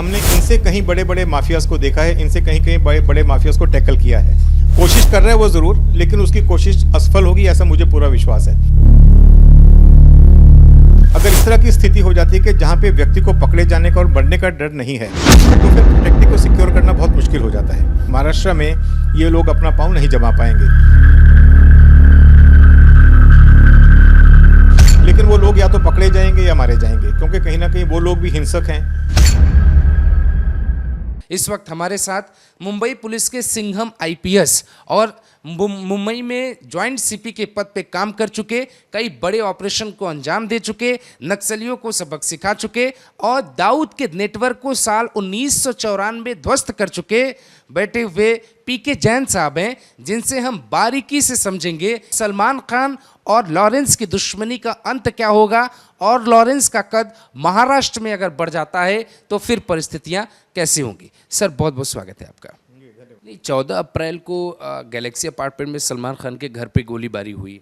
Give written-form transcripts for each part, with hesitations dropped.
हमने इनसे कहीं बड़े बड़े माफियाज को देखा है, इनसे कहीं कहीं बड़े बड़े माफियाज को टैकल किया है। कोशिश कर रहा है वो ज़रूर, लेकिन उसकी कोशिश असफल होगी ऐसा मुझे पूरा विश्वास है। अगर इस तरह की स्थिति हो जाती है कि जहाँ पे व्यक्ति को पकड़े जाने का और बढ़ने का डर नहीं है, तो फिर प्रोटेक्टी को सिक्योर करना बहुत मुश्किल हो जाता है। महाराष्ट्र में ये लोग अपना पाँव नहीं जमा पाएंगे, लेकिन वो लोग या तो पकड़े जाएंगे या मारे जाएंगे, क्योंकि कहीं ना कहीं वो लोग भी हिंसक हैं। इस वक्त हमारे साथ मुंबई पुलिस के सिंघम आईपीएस और मुंबई में जॉइंट सीपी के पद पे काम कर चुके, कई बड़े ऑपरेशन को अंजाम दे चुके, नक्सलियों को सबक सिखा चुके और दाऊद के नेटवर्क को साल 1994 ध्वस्त कर चुके बैठे हुए पीके जैन साहब हैं, जिनसे हम बारीकी से समझेंगे सलमान खान और लॉरेंस की दुश्मनी का अंत क्या होगा और लॉरेंस का कद महाराष्ट्र में अगर बढ़ जाता है तो फिर परिस्थितियां कैसी होंगी। सर बहुत बहुत स्वागत है आपका। 14 अप्रैल को गैलेक्सी अपार्टमेंट में सलमान खान के घर पे गोलीबारी हुई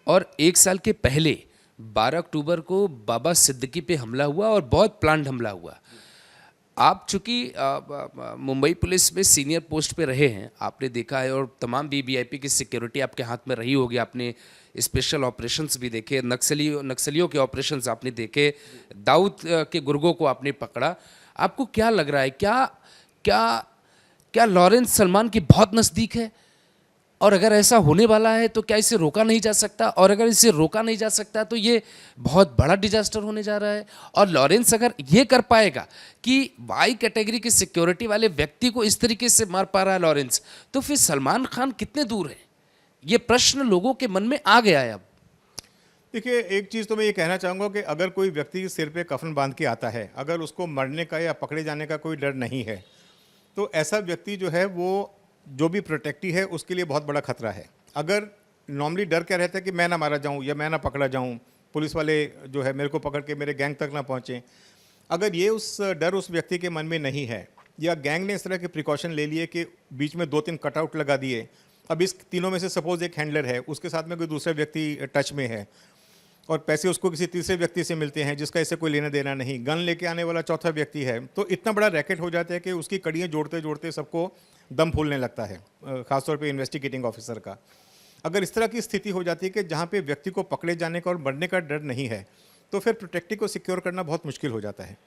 और एक साल के पहले 12 अक्टूबर को बाबा सिद्दीकी पे हमला हुआ और बहुत प्लान्ड हमला हुआ। आप चूँकि मुंबई पुलिस में सीनियर पोस्ट पे रहे हैं, आपने देखा है और तमाम वीवीआईपी की सिक्योरिटी आपके हाथ में रही होगी, आपने स्पेशल ऑपरेशंस भी देखे, नक्सलियों के ऑपरेशंस आपने देखे, दाऊद के गुर्गों को आपने पकड़ा। आपको क्या लग रहा है, क्या लॉरेंस सलमान के बहुत नज़दीक है? और अगर ऐसा होने वाला है तो क्या इसे रोका नहीं जा सकता? और अगर इसे रोका नहीं जा सकता तो ये बहुत बड़ा डिजास्टर होने जा रहा है। और लॉरेंस अगर ये कर पाएगा कि वाई कैटेगरी की सिक्योरिटी वाले व्यक्ति को इस तरीके से मार पा रहा है लॉरेंस, तो फिर सलमान खान कितने दूर है? ये प्रश्न लोगों के मन में आ गया है अब। देखिए, एक चीज़ तो मैं ये कहना चाहूँगा कि अगर कोई व्यक्ति सिर पे कफन बांध के आता है, अगर उसको मरने का या पकड़े जाने का कोई डर नहीं है, तो ऐसा व्यक्ति जो है वो जो भी प्रोटेक्टी है उसके लिए बहुत बड़ा खतरा है। अगर नॉर्मली डर क्या रहता है कि मैं ना मारा जाऊं या मैं ना पकड़ा जाऊं, पुलिस वाले जो है मेरे को पकड़ के मेरे गैंग तक ना पहुंचे, अगर ये उस डर उस व्यक्ति के मन में नहीं है या गैंग ने इस तरह के प्रिकॉशन ले लिए कि बीच में 2-3 कटआउट लगा दिए, अब इस तीनों में से सपोज एक हैंडलर है, उसके साथ में कोई दूसरा व्यक्ति टच में है और पैसे उसको किसी तीसरे व्यक्ति से मिलते हैं जिसका इससे कोई लेना देना नहीं, गन लेके आने वाला चौथा व्यक्ति है, तो इतना बड़ा रैकेट हो जाता है कि उसकी कड़ियाँ जोड़ते जोड़ते सबको दम फूलने लगता है, खासतौर पे इन्वेस्टिगेटिंग ऑफिसर का। अगर इस तरह की स्थिति हो जाती है कि जहाँ पे व्यक्ति को पकड़े जाने का और बढ़ने का डर नहीं है, तो फिर प्रोटेक्टी को सिक्योर करना बहुत मुश्किल हो जाता है।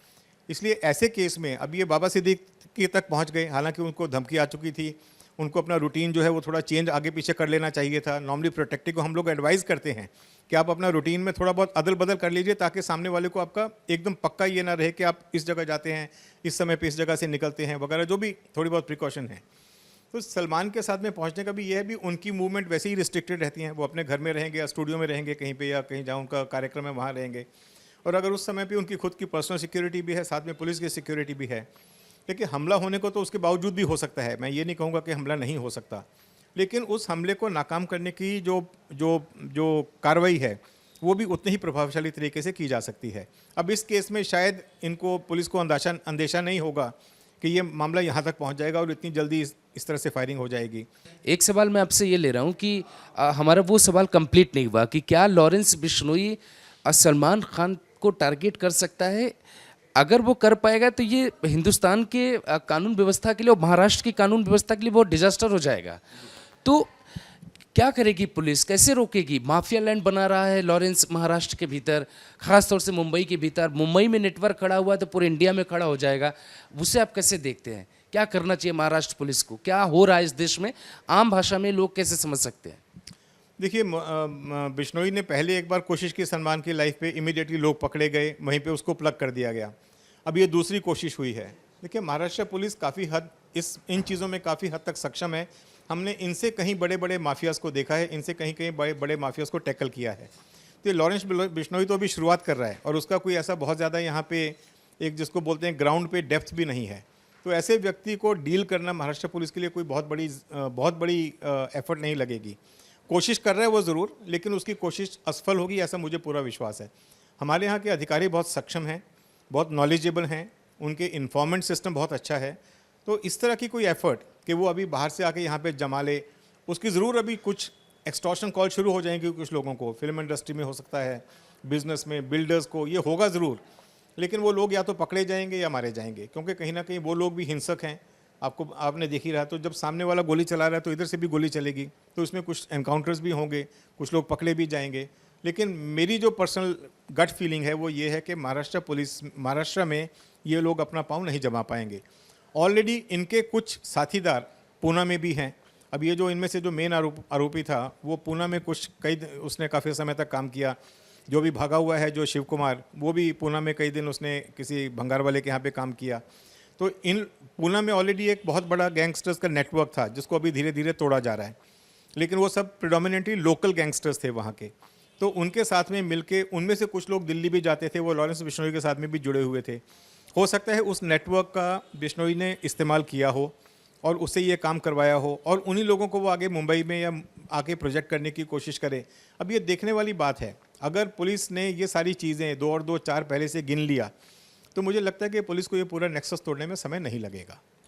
इसलिए ऐसे केस में अब ये बाबा सिद्दीकी तक पहुँच गए, हालांकि उनको धमकी आ चुकी थी, उनको अपना रूटीन जो है वो थोड़ा चेंज आगे पीछे कर लेना चाहिए था। नॉर्मली प्रोटेक्टी को हम लोग एडवाइस करते हैं कि आप अपना रूटीन में थोड़ा बहुत अदल बदल कर लीजिए, ताकि सामने वाले को आपका एकदम पक्का ये ना रहे कि आप इस जगह जाते हैं, इस समय पे इस जगह से निकलते हैं वगैरह, जो भी थोड़ी बहुत प्रिकॉशन है। तो सलमान के साथ में पहुंचने का भी ये है, भी उनकी मूवमेंट वैसे ही रिस्ट्रिक्टेड रहती हैं, वो अपने घर में रहेंगे या स्टूडियो में रहेंगे कहीं पे, या कहीं जहाँ उनका कार्यक्रम है वहाँ रहेंगे। और अगर उस समय पे उनकी खुद की पर्सनल सिक्योरिटी भी है, साथ में पुलिस की सिक्योरिटी भी है, लेकिन हमला होने को तो उसके बावजूद भी हो सकता है। मैं ये नहीं कहूँगा कि हमला नहीं हो सकता, लेकिन उस हमले को नाकाम करने की जो कार्रवाई है वो भी उतने ही प्रभावशाली तरीके से की जा सकती है। अब इस केस में शायद इनको पुलिस को अंदेशा नहीं होगा कि ये मामला यहाँ तक पहुँच जाएगा और इतनी जल्दी इस तरह से फायरिंग हो जाएगी। एक सवाल मैं आपसे ये ले रहा हूँ कि हमारा वो सवाल कंप्लीट नहीं हुआ कि क्या लॉरेंस बिश्नोई सलमान खान को टारगेट कर सकता है? अगर वो कर पाएगा तो ये हिंदुस्तान के कानून व्यवस्था के लिए और महाराष्ट्र की कानून व्यवस्था के लिए बहुत डिजास्टर हो जाएगा। तो क्या करेगी पुलिस, कैसे रोकेगी? माफिया लैंड बना रहा है लॉरेंस महाराष्ट्र के भीतर, खासतौर से मुंबई के भीतर। मुंबई में नेटवर्क खड़ा हुआ तो पूरे इंडिया में खड़ा हो जाएगा। उसे आप कैसे देखते हैं? क्या करना चाहिए महाराष्ट्र पुलिस को? क्या हो रहा है इस देश में, आम भाषा में लोग कैसे समझ सकते हैं? देखिए, बिश्नोई ने पहले एक बार कोशिश की सलमान की लाइफ पे, इमीडिएटली लोग पकड़े गए, वहीं पे उसको प्लग कर दिया गया। अब ये दूसरी कोशिश हुई है। देखिए, महाराष्ट्र पुलिस काफ़ी हद इन चीज़ों में काफ़ी हद तक सक्षम है। हमने इनसे कहीं बड़े बड़े माफियाज़ को देखा है, इनसे कहीं कहीं बड़े बड़े माफियाज़ को टैकल किया है। तो लॉरेंस बिश्नोई तो अभी शुरुआत कर रहा है और उसका कोई ऐसा बहुत ज़्यादा यहाँ पे एक जिसको बोलते हैं ग्राउंड पे डेप्थ भी नहीं है। तो ऐसे व्यक्ति को डील करना महाराष्ट्र पुलिस के लिए कोई बहुत बड़ी एफर्ट नहीं लगेगी। कोशिश कर रहा है वो ज़रूर, लेकिन उसकी कोशिश असफल होगी ऐसा मुझे पूरा विश्वास है। हमारे यहाँ के अधिकारी बहुत सक्षम हैं, बहुत नॉलेजेबल हैं, उनके इन्फॉर्मेंट सिस्टम बहुत अच्छा है। तो इस तरह की कोई एफर्ट कि वो अभी बाहर से आके यहाँ पे जमा ले, उसकी ज़रूर अभी कुछ एक्सटॉर्शन कॉल शुरू हो जाएंगे कुछ लोगों को, फिल्म इंडस्ट्री में हो सकता है, बिजनेस में, बिल्डर्स को, ये होगा ज़रूर, लेकिन वो लोग या तो पकड़े जाएंगे या मारे जाएंगे, क्योंकि कहीं ना कहीं वो लोग भी हिंसक हैं। आपने देख ही रहा, तो जब सामने वाला गोली चला रहा है तो इधर से भी गोली चलेगी, तो इसमें कुछ एनकाउंटर्स भी होंगे, कुछ लोग पकड़े भी जाएंगे। लेकिन मेरी जो पर्सनल गट फीलिंग है वो ये है कि महाराष्ट्र में ये लोग अपना पाँव नहीं जमा पाएंगे। ऑलरेडी इनके कुछ साथीदार पूना में भी हैं। अब ये जो इनमें से जो मेन आरोपी था वो पूना में उसने काफ़ी समय तक काम किया। जो भी भागा हुआ है जो शिव कुमार, वो भी पूना में कई दिन उसने किसी भंगार वाले के यहाँ पे काम किया। तो इन पूना में ऑलरेडी एक बहुत बड़ा गैंगस्टर्स का नेटवर्क था जिसको अभी धीरे धीरे तोड़ा जा रहा है, लेकिन वो सब प्रिडोमिनेटली लोकल गैंगस्टर्स थे वहाँ के। तो उनके साथ में मिलके उनमें से कुछ लोग दिल्ली भी जाते थे, वो लॉरेंस बिश्नोई के साथ में भी जुड़े हुए थे। हो सकता है उस नेटवर्क का बिश्नोई ने इस्तेमाल किया हो और उससे ये काम करवाया हो, और उन्हीं लोगों को वो आगे मुंबई में या आके प्रोजेक्ट करने की कोशिश करे। अब ये देखने वाली बात है, अगर पुलिस ने ये सारी चीज़ें 2 और 2 4 पहले से गिन लिया तो मुझे लगता है कि पुलिस को ये पूरा नेक्सस तोड़ने में समय नहीं लगेगा।